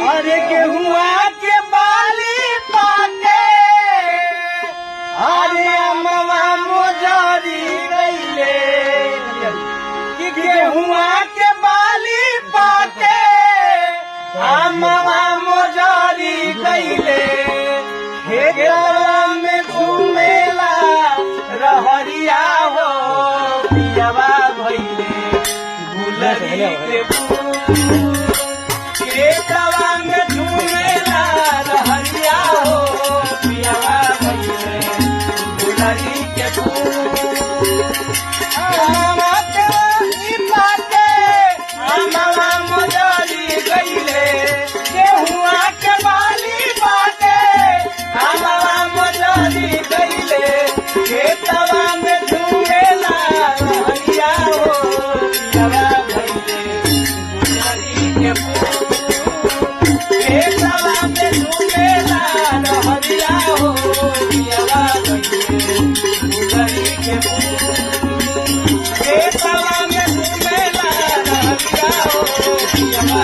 अरे गेहुआ के बाली पाटे अरे अमवा मोजरी गईले कि गेहुआ के बाली पाटे अमवा मोजरी गईले खेतवा में घूमेला रहरिया हो पियवा भइले गुलरी के फूल खेतवा में घूमेला रहरिया हो पियवा भइले गुलरी के फूल अमवा के पाटे अमवा मोजरी गईले गेहुआ के बाली पाटे अमवा मोजरी गईले खेतवा में झूमेला रहरिया हो पियवा भइले गुलरी के फूल खेतवा में झूमेला रहरिया हो पियवा भइले गुलरी के फूल खेतवा में झूमेला रहरिया हो पियवा